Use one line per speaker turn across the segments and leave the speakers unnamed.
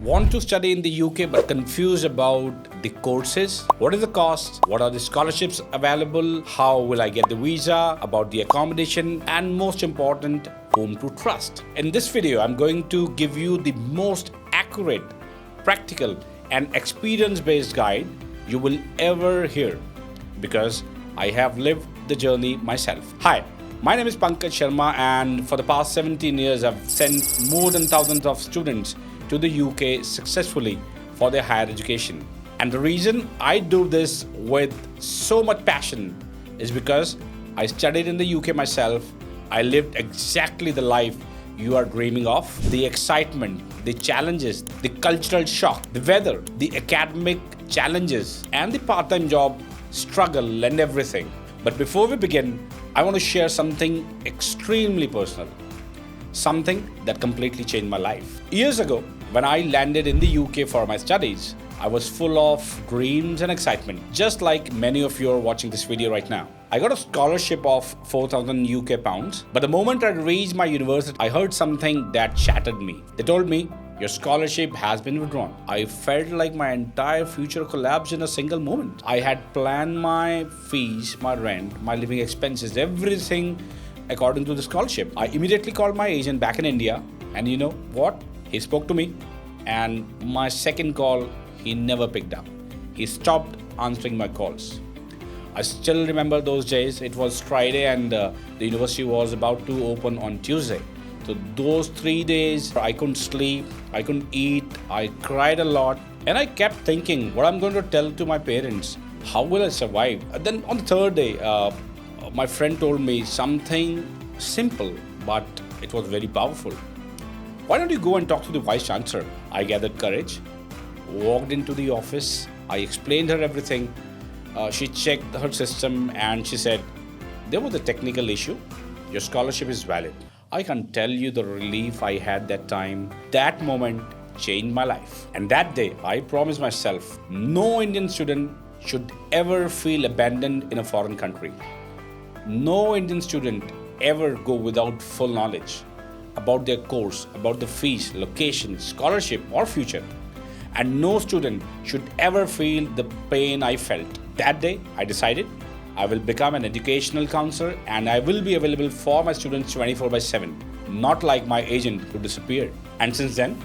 Want to study in the UK but confused about the courses? What is the cost? What are the scholarships available? How will I get the visa? About the accommodation? And most important, whom to trust? In this video, I'm going to give you the most accurate, practical, and experience-based guide you will ever hear because I have lived the journey myself. Hi. My name is Pankaj Sharma, and for the past 17 years, I've sent more than thousands of students to the UK successfully for their higher education. And the reason I do this with so much passion is because I studied in the UK myself. I lived exactly the life you are dreaming of. The excitement, the challenges, the cultural shock, the weather, the academic challenges, and the part-time job struggle and everything. But before we begin, I want to share something extremely personal. Something that completely changed my life. Years ago, when I landed in the UK for my studies, I was full of dreams and excitement, just like many of you are watching this video right now. I got a scholarship of 4,000 UK pounds, but the moment I reached my university, I heard something that shattered me. They told me, your scholarship has been withdrawn. I felt like my entire future collapsed in a single moment. I had planned my fees, my rent, my living expenses, everything according to the scholarship. I immediately called my agent back in India, and you know what? He spoke to me, and my second call, he never picked up. He stopped answering my calls. I still remember those days. It was Friday, and the university was about to open on Tuesday. So those 3 days, I couldn't sleep, I couldn't eat, I cried a lot, and I kept thinking what I'm going to tell to my parents. How will I survive? And then on the third day, my friend told me something simple, but it was very powerful. Why don't you go and talk to the vice chancellor? I gathered courage, walked into the office, I explained her everything. She checked her system and she said, there was a technical issue. Your scholarship is valid. I can't tell you the relief I had that time. That moment changed my life. And that day, I promised myself, no Indian student should ever feel abandoned in a foreign country. No Indian student ever go without full knowledge about their course, about the fees, location, scholarship, or future. And no student should ever feel the pain I felt. That day, I decided I will become an educational counselor and I will be available for my students 24/7, not like my agent who disappeared. And since then,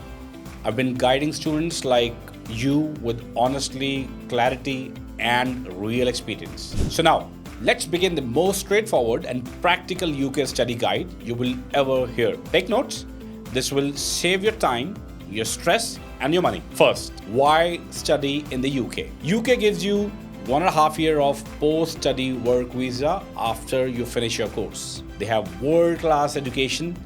I've been guiding students like you with honesty, clarity, and real experience. So now, let's begin the most straightforward and practical UK study guide you will ever hear. Take notes. This will save your time, your stress, and your money. First, why study in the UK? UK gives you 1.5 years of post-study work visa after you finish your course. They have world-class education,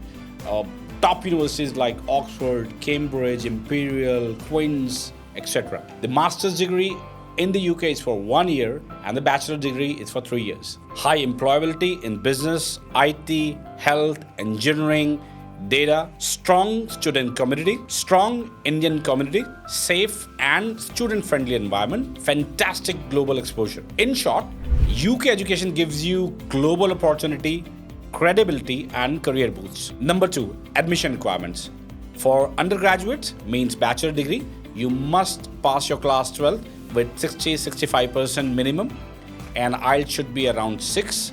top universities like Oxford, Cambridge, Imperial, Queen's, etc. The master's degree in the UK is for 1 year and the bachelor degree is for 3 years. High employability in business, IT, health, engineering, data, strong student community, strong Indian community, safe and student-friendly environment, fantastic global exposure. In short, UK education gives you global opportunity, credibility, and career boosts. Number 2, admission requirements. For undergraduates, means bachelor degree, you must pass your class 12 with 60-65% minimum, and IELTS should be around 6.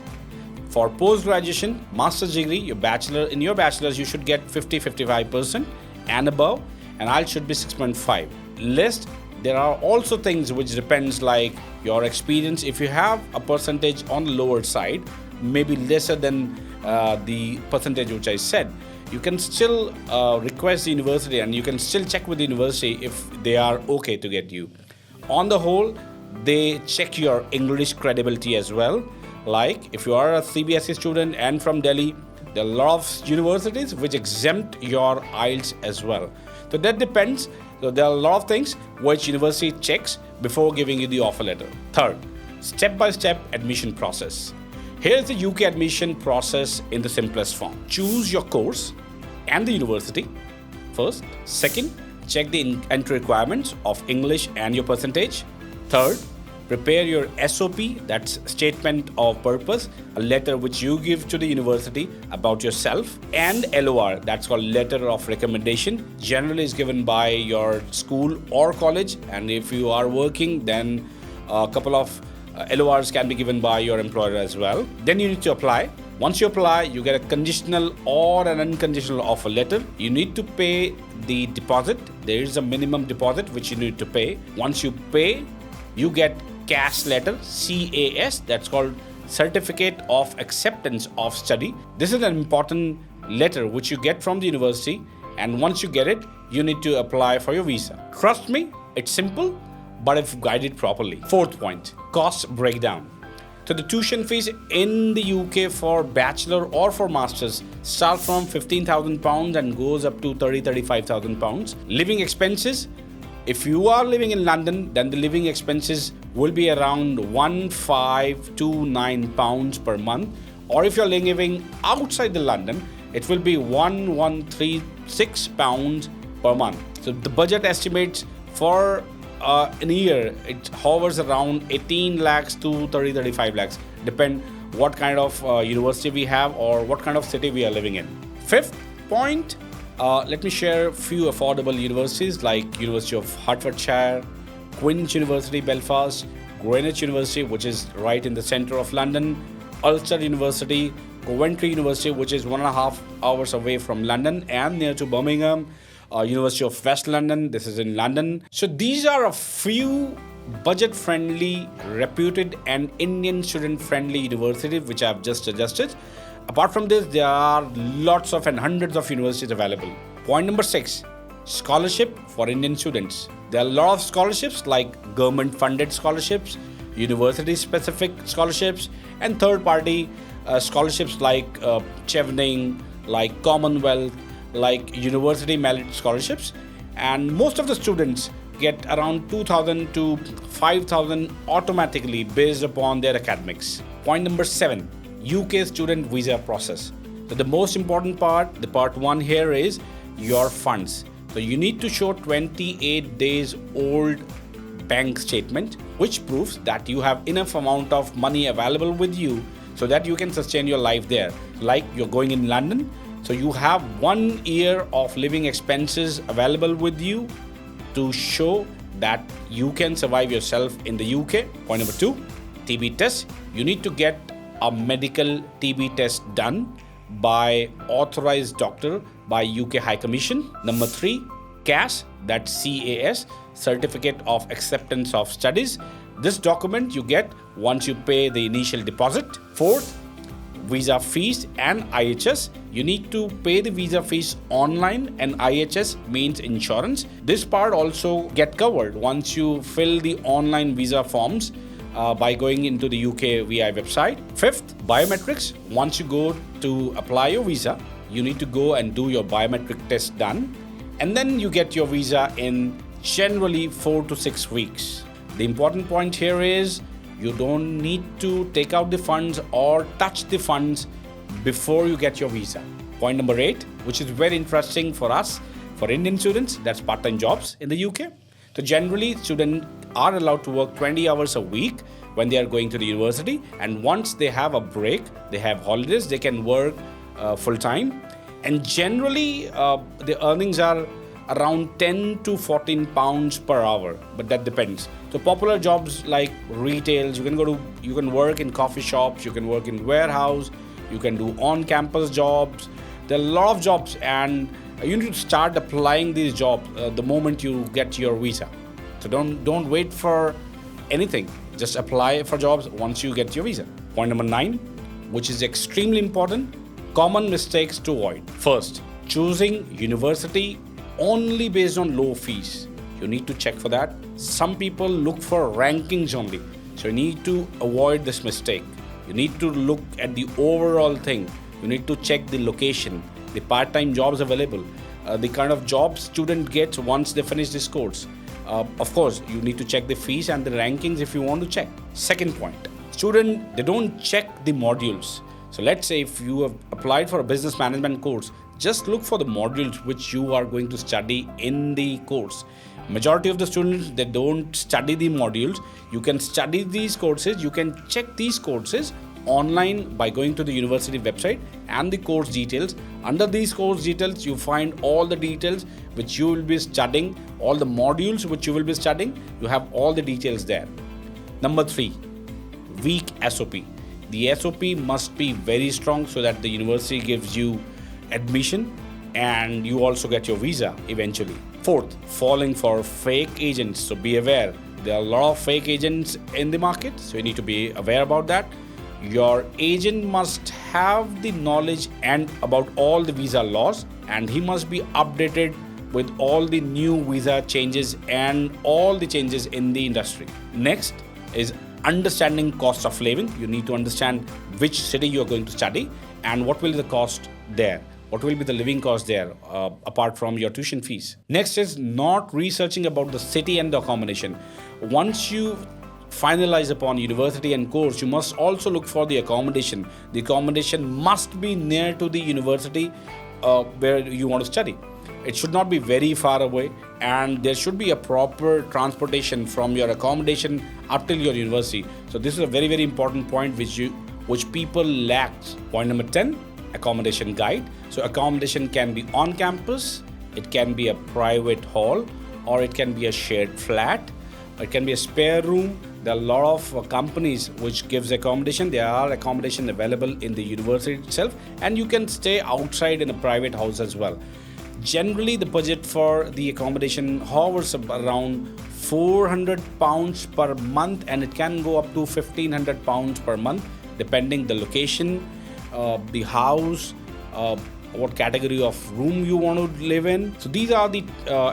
For post-graduation, master's degree, your bachelor's you should get 50-55% and above, and IELTS should be 6.5. List, there are also things which depends like your experience. If you have a percentage on the lower side, maybe lesser than the percentage which I said, you can still request the university and you can still check with the university if they are okay to get you. On the whole, they check your English credibility as well. Like if you are a CBSE student and from Delhi, there are a lot of universities which exempt your IELTS as well. So that depends. So there are a lot of things which university checks before giving you the offer letter. Third, step-by-step admission process. Here's the UK admission process in the simplest form. Choose your course and the university first. Second, check the entry requirements of English and your percentage. Third, Prepare your SOP, that's statement of purpose, a letter which you give to the university about yourself, and LOR, that's called letter of recommendation. Generally is given by your school or college, and if you are working, then a couple of LORs can be given by your employer as well. Then you need to apply. Once you apply, you get a conditional or an unconditional offer letter. You need to pay the deposit. There is a minimum deposit which you need to pay. Once you pay, you get CAS letter, CAS, that's called Certificate of Acceptance of Study. This is an important letter which you get from the university, and once you get it, you need to apply for your visa. Trust me, it's simple, but if guided properly. Fourth point, cost breakdown. So the tuition fees in the UK for bachelor or for masters start from £15,000 and goes up to £35,000. Living expenses, if you are living in London, then the living expenses will be around £1,529 per month. Or if you're living outside the London, it will be £1,136 per month. So the budget estimates for in a year, it hovers around 18 lakhs to 35 lakhs. Depend what kind of university we have or what kind of city we are living in. Fifth point, let me share a few affordable universities like University of Hertfordshire, Queen's University Belfast, Greenwich University, which is right in the center of London, Ulster University, Coventry University, which is 1.5 hours away from London and near to Birmingham, University of West London, this is in London. So these are a few budget-friendly, reputed and Indian student-friendly universities which I have just suggested. Apart from this, there are lots of and hundreds of universities available. Point number 6, scholarship for Indian students. There are a lot of scholarships like government-funded scholarships, university-specific scholarships, and third-party scholarships like Chevening, like Commonwealth, like university merit scholarships, and most of the students get around 2,000 to 5,000 automatically based upon their academics. Point number 7, UK student visa process. So the most important part, the part 1 here is your funds. So you need to show 28 days old bank statement which proves that you have enough amount of money available with you so that you can sustain your life there. Like you're going in London, so you have 1 year of living expenses available with you to show that you can survive yourself in the UK. Point number 2, TB test. You need to get a medical TB test done by authorized doctor by UK High Commission. Number 3, CAS, that's CAS, Certificate of Acceptance of Studies. This document you get once you pay the initial deposit. 4th, visa fees and IHS. You need to pay the visa fees online, and IHS means insurance. This part also get covered once you fill the online visa forms by going into the UK VI website. 5th, biometrics. Once you go to apply your visa, you need to go and do your biometric test done, and then you get your visa in generally 4 to 6 weeks. The important point here is you don't need to take out the funds or touch the funds before you get your visa. Point number 8, which is very interesting for us, for Indian students, that's part-time jobs in the UK. So generally, students are allowed to work 20 hours a week when they are going to the university, and once they have a break, they have holidays, they can work full-time. And generally, the earnings are around 10 to 14 pounds per hour, but that depends. So popular jobs like retails, you can work in coffee shops, you can work in warehouse, you can do on-campus jobs. There are a lot of jobs, and you need to start applying these jobs the moment you get your visa. So don't wait for anything. Just apply for jobs once you get your visa. Point number 9, which is extremely important, common mistakes to avoid. First, choosing university only based on low fees. You need to check for that. Some people look for rankings only. So you need to avoid this mistake. You need to look at the overall thing. You need to check the location, the part-time jobs available, the kind of jobs student gets once they finish this course. Of course, you need to check the fees and the rankings if you want to check. Second point, student, they don't check the modules. So let's say if you have applied for a business management course, just look for the modules which you are going to study in the course. Majority of the students, they don't study the modules. You can study these courses, you can check these courses online by going to the university website and the course details. Under these course details, you find all the details which you will be studying, all the modules which you will be studying. You have all the details there. Number 3, weak SOP. The SOP must be very strong so that the university gives you admission and you also get your visa eventually. 4th, falling for fake agents. So be aware, there are a lot of fake agents in the market, so you need to be aware about that. Your agent must have the knowledge and about all the visa laws, and he must be updated with all the new visa changes and all the changes in the industry. Next is understanding cost of living. You need to understand which city you are going to study and what will be the cost there. What will be the living cost there apart from your tuition fees. Next is not researching about the city and the accommodation. Once you finalize upon university and course, you must also look for the accommodation. The accommodation must be near to the university where you want to study. It should not be very far away, and there should be a proper transportation from your accommodation up till your university. So this is a very, very important point which people lack. Point number 10, accommodation guide. So accommodation can be on campus, it can be a private hall, or it can be a shared flat, it can be a spare room. There are a lot of companies which gives accommodation. There are accommodation available in the university itself, and you can stay outside in a private house as well. Generally, the budget for the accommodation hovers around £400 per month, and it can go up to £1,500 per month depending the location, the house, what category of room you want to live in. So these are the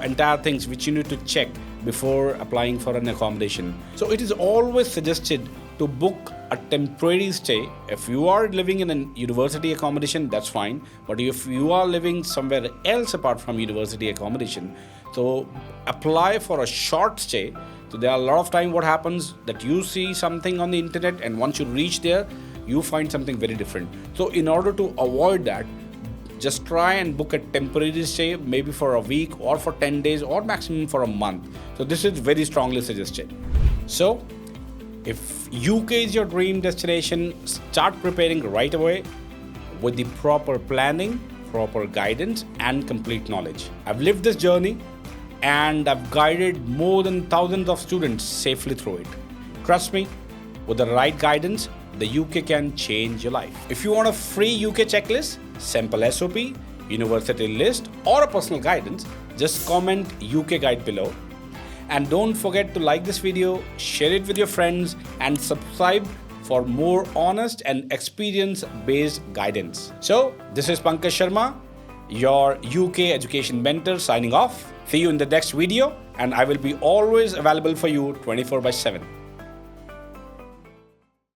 entire things which you need to check before applying for an accommodation. So it is always suggested to book a temporary stay. If you are living in a university accommodation, that's fine. But if you are living somewhere else apart from university accommodation, so apply for a short stay. So there are a lot of time what happens that you see something on the internet, and once you reach there, you find something very different. So in order to avoid that, just try and book a temporary stay, maybe for a week or for 10 days or maximum for a month. So this is very strongly suggested. So if UK is your dream destination, start preparing right away with the proper planning, proper guidance and complete knowledge. I've lived this journey and I've guided more than thousands of students safely through it. Trust me, with the right guidance, the UK can change your life. If you want a free UK checklist, sample SOP, university list or a personal guidance, just comment UK guide below. And don't forget to like this video, share it with your friends and subscribe for more honest and experience-based guidance. So this is Pankaj Sharma, your UK education mentor signing off. See you in the next video, and I will be always available for you 24/7.